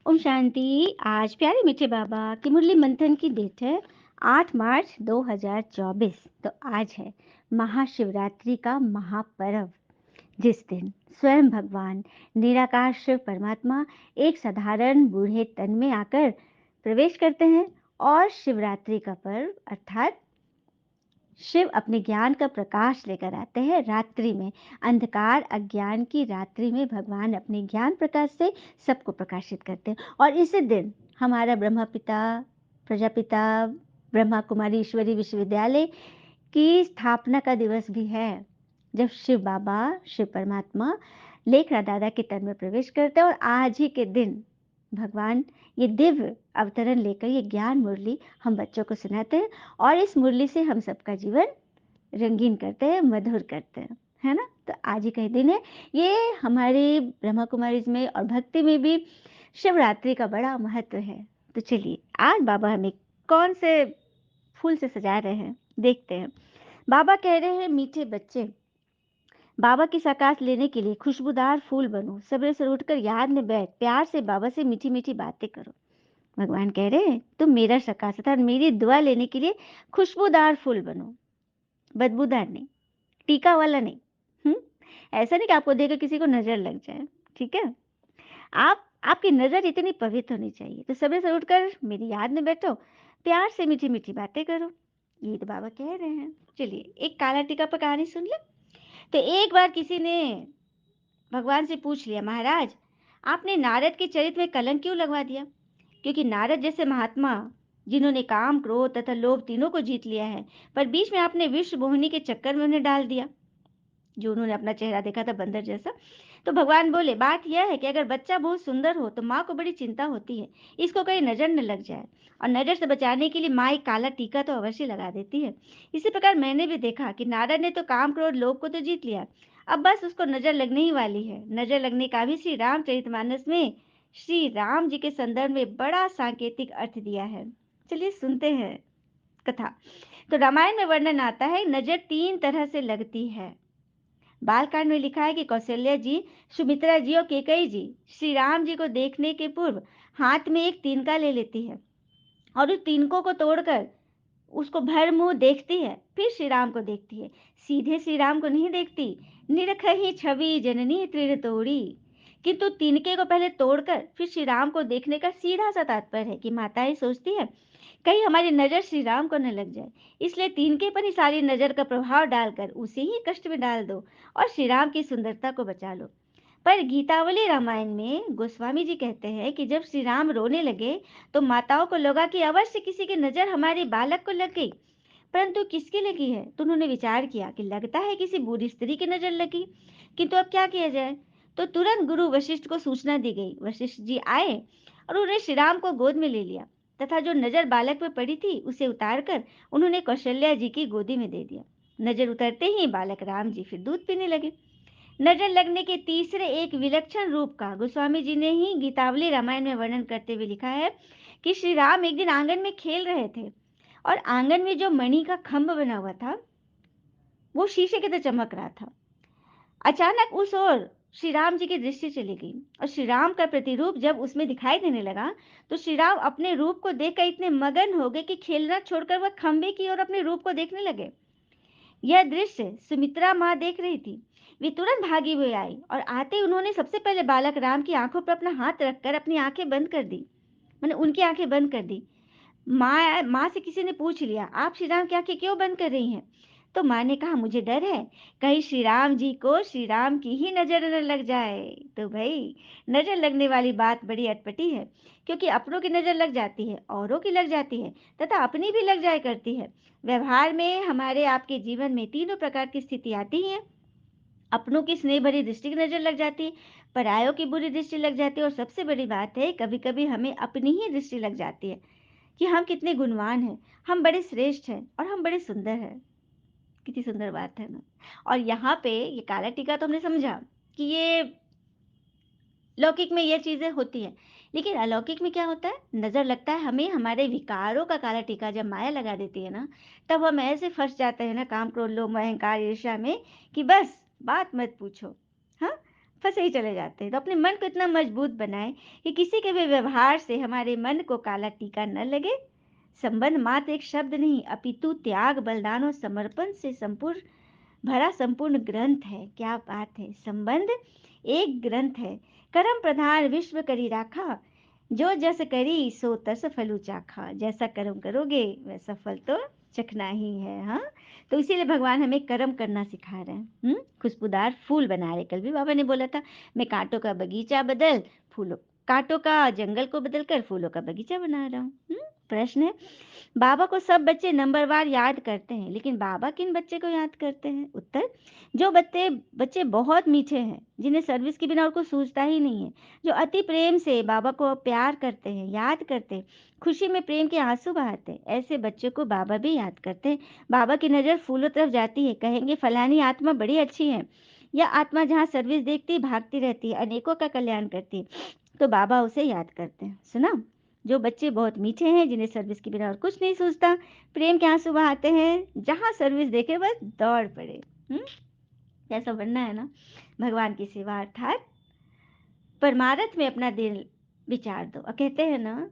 ओम शांति। आज प्यारे मीठे बाबा की मुरली मंथन की डेट है 8 मार्च 2024। तो आज है महाशिवरात्रि का महापर्व, जिस दिन स्वयं भगवान निराकार शिव परमात्मा एक साधारण बूढ़े तन में आकर प्रवेश करते हैं। और शिवरात्रि का पर्व अर्थात शिव अपने ज्ञान का प्रकाश लेकर आते हैं रात्रि में। अंधकार अज्ञान की रात्रि में भगवान अपने ज्ञान प्रकाश से सबको प्रकाशित करते हैं। और इसी दिन हमारा ब्रह्मा पिता प्रजापिता ब्रह्मा कुमारी ईश्वरी विश्वविद्यालय की स्थापना का दिवस भी है, जब शिव बाबा शिव परमात्मा लेखरा दादा के तन में प्रवेश करते हैं। और आज ही के दिन भगवान ये दिव्य अवतरण लेकर ये ज्ञान मुरली हम बच्चों को सुनाते हैं। और इस मुरली से हम सबका जीवन रंगीन करते हैं, मधुर करते हैं, है ना। तो आज ही का ही दिन है। ये हमारी ब्रह्मा कुमारी में और भक्ति में भी शिवरात्रि का बड़ा महत्व है। तो चलिए आज बाबा हमें कौन से फूल से सजा रहे हैं देखते हैं। बाबा कह रहे हैं, मीठे बच्चे, बाबा की साकात लेने के लिए खुशबूदार फूल बनो। सवेरे से उठकर याद में बैठ प्यार से बाबा से मीठी मीठी बातें करो। भगवान कह रहे हैं, तुम मेरा साकात अर्थात मेरी दुआ लेने के लिए खुशबूदार फूल बनो, बदबूदार नहीं, टीका वाला नहीं। ऐसा नहीं कि आपको देखकर किसी को नजर लग जाए, ठीक है। आपकी नजर इतनी पवित्र होनी चाहिए। तो सवेरे से उठकर मेरी याद में बैठो, प्यार से मीठी मीठी बातें करो। ये तो बाबा कह रहे हैं। चलिए एक काला टीका पर कहानी सुन ले। तो एक बार किसी ने भगवान से पूछ लिया, महाराज आपने नारद के चरित्र में कलंक क्यों लगवा दिया? क्योंकि नारद जैसे महात्मा, जिन्होंने काम क्रोध तथा लोभ तीनों को जीत लिया है, पर बीच में आपने विश्व मोहिनी के चक्कर में उन्हें डाल दिया, जो उन्होंने अपना चेहरा देखा था बंदर जैसा। तो भगवान बोले, बात यह है कि अगर बच्चा बहुत सुंदर हो तो माँ को बड़ी चिंता होती है, इसको कहीं नजर न लग जाए। और नजर से बचाने के लिए माँ एक काला टीका तो अवश्य लगा देती है। इसी प्रकार मैंने भी देखा कि नारद ने तो काम क्रोध लोभ को तो जीत लिया, अब बस उसको नजर लगने ही वाली है। नजर लगने का भी श्री रामचरितमानस में श्री राम जी के संदर्भ में बड़ा सांकेतिक अर्थ दिया है। चलिए सुनते हैं कथा। तो रामायण में वर्णन आता है, नजर 3 तरह से लगती है। बालकांड में लिखा है कि कौशल्या जी, सुमित्रा जी और केकई जी श्री राम जी को देखने के पूर्व हाथ में एक तिनका ले लेती है और उस तिनकों को तोड़कर उसको भर मुंह देखती है, फिर श्री राम को देखती है। सीधे श्री राम को नहीं देखती। निरखही छवि जननी तृण तोड़ी। किंतु तिनके को पहले तोड़कर फिर श्री राम को देखने का सीधा सा तात्पर्य है कि माताएं सोचती है कहीं हमारी नजर श्री राम को न लग जाए, इसलिए तिनके पर ही सारी नजर का प्रभाव डालकर उसे ही कष्ट में डाल दो और श्री राम की सुंदरता को बचा लो। पर गीतावली रामायण में गोस्वामी जी कहते हैं कि जब श्री राम रोने लगे तो माताओं को लगा कि अवश्य किसी की नजर हमारे बालक को लग गई। परंतु किसकी लगी है? तो उन्होंने विचार किया कि लगता है किसी बूढ़ी स्त्री की नजर लगी, किंतु अब क्या किया जाए। तो तुरंत गुरु वशिष्ठ को सूचना दी गई। वशिष्ठ जी आए और उन्होंने श्री राम को गोद में ले लिया तथा जो नजर बालक पर पड़ी थी उसे उतारकर उन्होंने कौशल्या जी की गोदी में दे दिया। नजर उतरते ही बालक राम जी फिर दूध पीने लगे। नजर लगने के तीसरे एक विलक्षण रूप का गोस्वामी जी ने ही गीतावली रामायण में वर्णन करते हुए लिखा है कि श्री राम एक दिन आंगन में खेल रहे थे और आंगन में जो मणि का खंभ बना हुआ था वो शीशे की तरह चमक रहा था। अचानक उस ओर श्री राम जी की दृष्टि चली गई और श्री राम का प्रतिरूप जब उसमें दिखाई देने लगा तो श्री राम अपने रूप को देखकर इतने मगन हो गए कि खेलना छोड़कर वह खंभे की ओर अपने रूप को देखने लगे। यह दृश्य सुमित्रा माँ देख रही थी। वे तुरंत भागी हुई आई और आते उन्होंने सबसे पहले बालक राम की आंखों पर अपना हाथ रखकर अपनी आंखें बंद कर दी, मैंने उनकी आंखें बंद कर दी। माँ से किसी ने पूछ लिया, आप श्री राम की आंखें क्यों बंद कर रही हैं? तो माँ ने कहा, मुझे डर है कहीं श्री राम जी को श्री राम की ही नजर न लग जाए। तो भाई नजर लगने वाली बात बड़ी अटपटी है, क्योंकि अपनों की नजर लग जाती है, औरों की लग जाती है तथा अपनी भी लग जाया करती है। व्यवहार में हमारे आपके जीवन में तीनों प्रकार की स्थिति आती है। अपनों की स्नेह भरी दृष्टि की नजर लग जाती, परायों की बुरी दृष्टि लग जाती है और सबसे बड़ी बात है कभी कभी हमें अपनी ही दृष्टि लग जाती है कि हम कितने गुणवान हैं, हम बड़े श्रेष्ठ हैं और हम बड़े सुंदर हैं। कितनी सुंदर बात है ना। और यहाँ पे ये काला टीका तो हमने समझा कि ये लौकिक में ये चीजें होती हैं, लेकिन अलौकिक में क्या होता है? नजर लगता है हमें हमारे विकारों का काला टीका जब माया लगा देती है ना, तब हम ऐसे फंस जाते हैं ना काम क्रोध लोभ मोह अहंकार ईर्ष्या में कि बस बात मत पूछो। हाँ, फंसे ही चले जाते हैं। तो अपने मन को इतना मजबूत बनाएं कि किसी के भी व्यवहार से हमारे मन को काला टीका न लगे। संबंध मात्र एक शब्द नहीं, अपितु त्याग, बलिदान और समर्पण से संपूर्ण भरा संपूर्ण ग्रंथ है। क्या बात है! संबंध एक ग्रंथ है। कर्म प्रधान विश्व करी राखा, जो जस करी सो तस फलु चाखा। जैसा कर्म करोगे वैसा फल तो चखना ही है। हाँ, तो इसीलिए भगवान हमें कर्म करना सिखा रहे हैं। खुशबूदार फूल बना रहे। कल भी बाबा ने बोला था, मैं कांटों का बगीचा बदल फूलों कांटों का जंगल को बदलकर फूलों का बगीचा बना रहा हूँ। प्रश्न है, बाबा को सब बच्चे नंबरवार याद करते हैं, लेकिन बाबा किन बच्चे को याद करते हैं? उत्तर, जो बच्चे बच्चे बहुत मीठे हैं, जिन्हें सर्विस के बिना और कुछ सूझता ही नहीं है, जो अति प्रेम से बाबा को प्यार करते हैं, याद करते हैं, खुशी में प्रेम के आंसू बहाते हैं, ऐसे बच्चे को बाबा भी याद करते हैं। बाबा की नज़र फूलों तरफ जाती है, कहेंगे फलानी आत्मा बड़ी अच्छी है, या आत्मा जहाँ सर्विस देखती भागती रहती है, अनेकों का कल्याण करती है, तो बाबा उसे याद करते हैं। सुना? जो बच्चे बहुत मीठे हैं, जिन्हें सर्विस के बिना और कुछ नहीं सूझता, प्रेम के आंसू बहाते हैं, जहां सर्विस देखे बस दौड़ पड़े। कैसा बनना है ना? भगवान की सेवा अर्थात परमार्थ में अपना दिल विचार दो। और कहते हैं ना,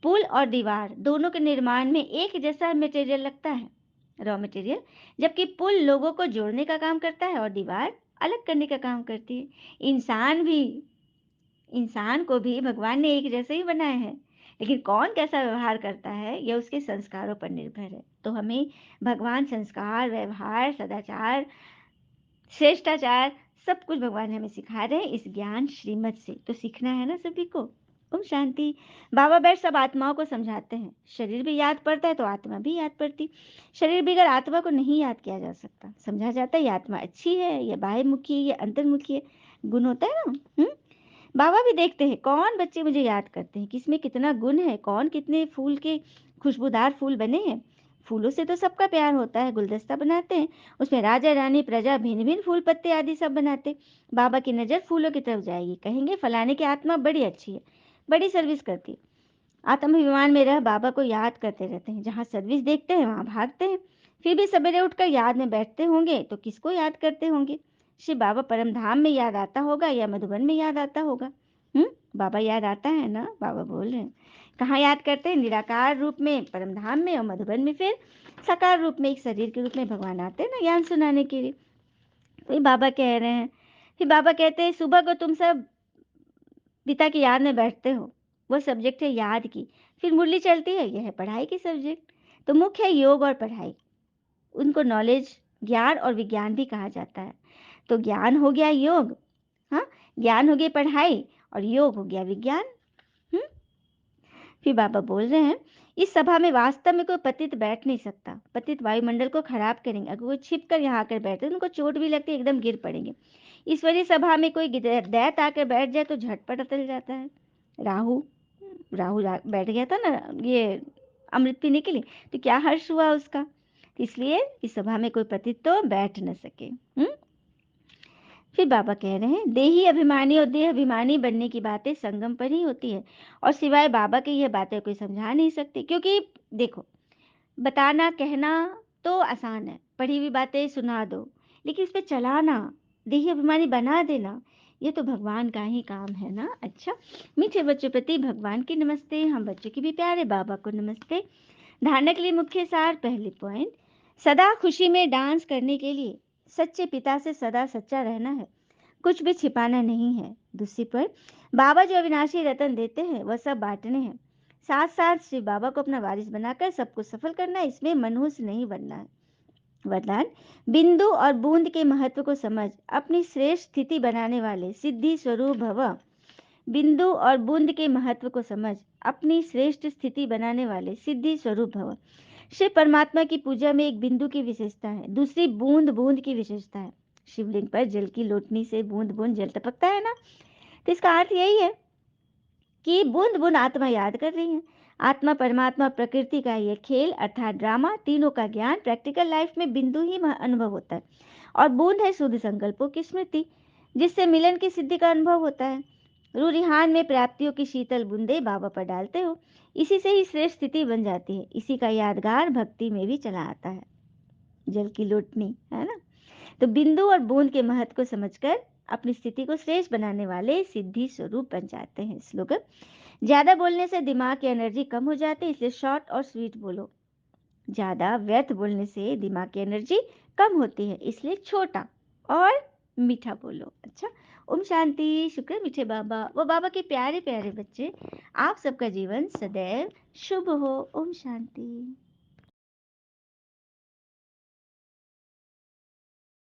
पुल और दीवार दोनों के निर्माण में एक जैसा मटेरियल लगता है, रॉ मटेरियल, जबकि पुल लोगों को जोड़ने का काम करता है और दीवार अलग करने का काम करती है। इंसान को भी भगवान ने एक जैसे ही बनाए हैं, लेकिन कौन कैसा व्यवहार करता है यह उसके संस्कारों पर निर्भर है। तो हमें भगवान संस्कार, व्यवहार, सदाचार, श्रेष्ठाचार, सब कुछ भगवान हमें सिखा रहे हैं इस ज्ञान श्रीमत से। तो सीखना है ना सभी को। ओम शांति। बाबा बैठ सब आत्माओं को समझाते हैं, शरीर भी याद पड़ता है तो आत्मा भी याद पड़ती। शरीर बिगड़ आत्मा को नहीं याद किया जा सकता। समझा जाता है ये आत्मा अच्छी है, ये बाह्यमुखी है, ये अंतर्मुखी है। गुण होता है ना। बाबा भी देखते हैं कौन बच्चे मुझे याद करते हैं, किसमें कितना गुण है, कौन कितने फूल के खुशबूदार फूल बने हैं। फूलों से तो सबका प्यार होता है, गुलदस्ता बनाते हैं, उसमें राजा रानी प्रजा भिन्न भिन्न फूल पत्ते आदि सब बनाते। बाबा की नज़र फूलों की तरफ जाएगी, कहेंगे फलाने की आत्मा बड़ी अच्छी है, बड़ी सर्विस करती है। आत्माभिमान में रह बाबा को याद करते रहते हैं, जहाँ सर्विस देखते हैं वहाँ भागते हैं। फिर भी सवेरे उठकर याद में बैठते होंगे तो किसको याद करते होंगे? श्री बाबा परम धाम में याद आता होगा या मधुबन में याद आता होगा? बाबा याद आता है ना? बाबा बोल रहे हैं। कहाँ याद करते हैं? निराकार रूप में परम धाम में, और मधुबन में फिर साकार रूप में, एक शरीर के रूप में भगवान आते हैं ना ज्ञान सुनाने के लिए। तो बाबा कह रहे हैं, फिर बाबा कहते हैं सुबह को तुम सब पिता की याद में बैठते हो, वो सब्जेक्ट है याद की। फिर मुरली चलती है, यह है पढ़ाई की सब्जेक्ट। तो मुख्य है योग और पढ़ाई। उनको नॉलेज, ज्ञान और विज्ञान भी कहा जाता है। तो ज्ञान हो गया योग, हाँ, ज्ञान हो गई पढ़ाई, और योग हो गया विज्ञान। हम्म फिर बाबा बोल रहे हैं, इस सभा में वास्तव में कोई पतित बैठ नहीं सकता। पतित वायुमंडल को खराब करेंगे। अगर कोई छिप कर यहाँ आकर बैठे तो उनको चोट भी लगती है, एकदम गिर पड़ेंगे। ईश्वरीय सभा में कोई दैत आकर बैठ जाए तो झटपट अटल जाता है। राहु राहु बैठ गया था ना ये अमृत पीने के लिए, तो क्या हर्ष हुआ उसका। इसलिए इस सभा में कोई पतित तो बैठ न सके। फिर बाबा कह रहे हैं, देही अभिमानी और देह अभिमानी बनने की बातें संगम पर ही होती है, और सिवाय बाबा के ये बातें कोई समझा नहीं सकती। क्योंकि देखो, बताना कहना तो आसान है, पढ़ी हुई बातें सुना दो, लेकिन इस पे चलाना, देही अभिमानी बना देना, ये तो भगवान का ही काम है ना। अच्छा, मीठे बच्चों प्रति भगवान की नमस्ते, हम बच्चों की भी प्यारे बाबा को नमस्ते। धारणा के लिए मुख्य सार, पहले पॉइंट, सदा खुशी में डांस करने के लिए सच्चे पिता से सदा सच्चा रहना है, कुछ भी छिपाना नहीं है। दूसरी पर, बाबा जो अविनाशी रतन देते हैं वह सब बांटने हैं। साथ साथ शिव बाबा को अपना वारिस बनाकर सबको सफल करना है, इसमें मनहूस नहीं बनना है। वरदान, बिंदु और बूंद के महत्व को समझ अपनी श्रेष्ठ स्थिति बनाने वाले सिद्धि स्वरूप भव। बिंदु और बूंद के महत्व को समझ अपनी श्रेष्ठ स्थिति बनाने वाले सिद्धि स्वरूप भव। शिव परमात्मा की पूजा में एक बिंदु की विशेषता है, दूसरी बूंद बूंद की विशेषता है। शिवलिंग पर जल की लोटनी से बूंद बूंद जल टपकता है ना, तो इसका अर्थ यही है कि बूंद बूंद आत्मा याद कर रही है। आत्मा, परमात्मा, प्रकृति का ये खेल अर्थात ड्रामा, तीनों का ज्ञान प्रैक्टिकल लाइफ में बिंदु ही अनुभव होता है, और बूंद है शुद्ध संकल्पों की स्मृति, जिससे मिलन की सिद्धि का अनुभव होता है। रूरिहान में प्राप्तियों की शीतल बूंदे बाबा पर डालते हो, इसी से ही श्रेष्ठ स्थिति बन जाती है। इसी का यादगार भक्ति में भी चला आता है, जल की लोटनी, है ना। तो बिंदु और बूंद के महत्व को समझकर अपनी स्थिति को श्रेष्ठ बनाने वाले सिद्धि स्वरूप बन जाते हैं। स्लोगन: ज्यादा बोलने से दिमाग की एनर्जी कम हो जाती है, इसलिए शॉर्ट और स्वीट बोलो। ज्यादा व्यर्थ बोलने से दिमाग की एनर्जी कम होती है, इसलिए छोटा और मीठा बोलो। अच्छा, ओम शांति। शुक्र है मीठे बाबा, वो बाबा के प्यारे प्यारे बच्चे, आप सबका जीवन सदैव शुभ हो। ओम शांति।